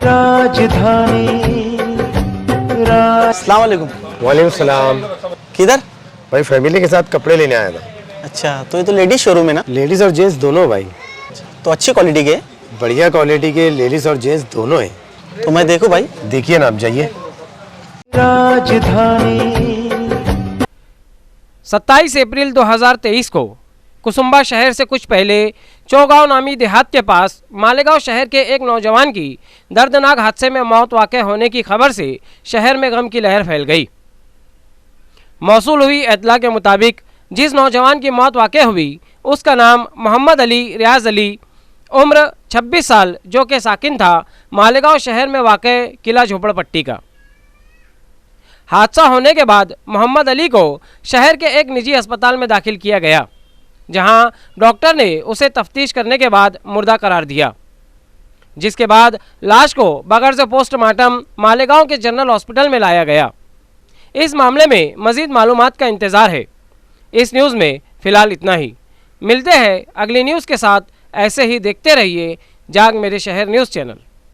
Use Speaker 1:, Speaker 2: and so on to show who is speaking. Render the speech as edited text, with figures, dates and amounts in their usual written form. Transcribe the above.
Speaker 1: राजधानी
Speaker 2: अस्सलाम वालेकुम।
Speaker 3: वालेकुम सलाम।
Speaker 2: किधर?
Speaker 3: भाई फैमिली के साथ कपड़े लेने आया था।
Speaker 2: अच्छा, तो ये तो लेडीज शोरूम है ना?
Speaker 3: लेडीज और जेंट्स दोनों भाई।
Speaker 2: तो अच्छी क्वालिटी के?
Speaker 3: बढ़िया क्वालिटी के लेडीज और जेंट्स दोनों हैं।
Speaker 2: तो मैं देखूं भाई?
Speaker 3: देखिए ना, आप जाइए।
Speaker 1: राजधानी
Speaker 4: 27 अप्रैल 2023 को कुसुम्बा शहर से कुछ पहले चौगांव नामी देहात के पास मालेगांव शहर के एक नौजवान की दर्दनाक हादसे में मौत वाक़ होने की खबर से शहर में गम की लहर फैल गई। मौसूल हुई इत्तला के मुताबिक जिस नौजवान की मौत वाक़ हुई उसका नाम मोहम्मद अली रियाज अली, उम्र 26 साल, जो कि साकिन था मालेगांव शहर में वाक़ किला झोपड़पट्टी का। हादसा होने के बाद मोहम्मद अली को शहर के एक निजी अस्पताल में दाखिल किया गया, जहां डॉक्टर ने उसे तफ्तीश करने के बाद मुर्दा करार दिया, जिसके बाद लाश को बगैर से पोस्टमार्टम मालेगांव के जनरल हॉस्पिटल में लाया गया। इस मामले में मज़ीद मालूमात का इंतज़ार है। इस न्यूज़ में फ़िलहाल इतना ही। मिलते हैं अगली न्यूज़ के साथ। ऐसे ही देखते रहिए जाग मेरे शहर न्यूज़ चैनल।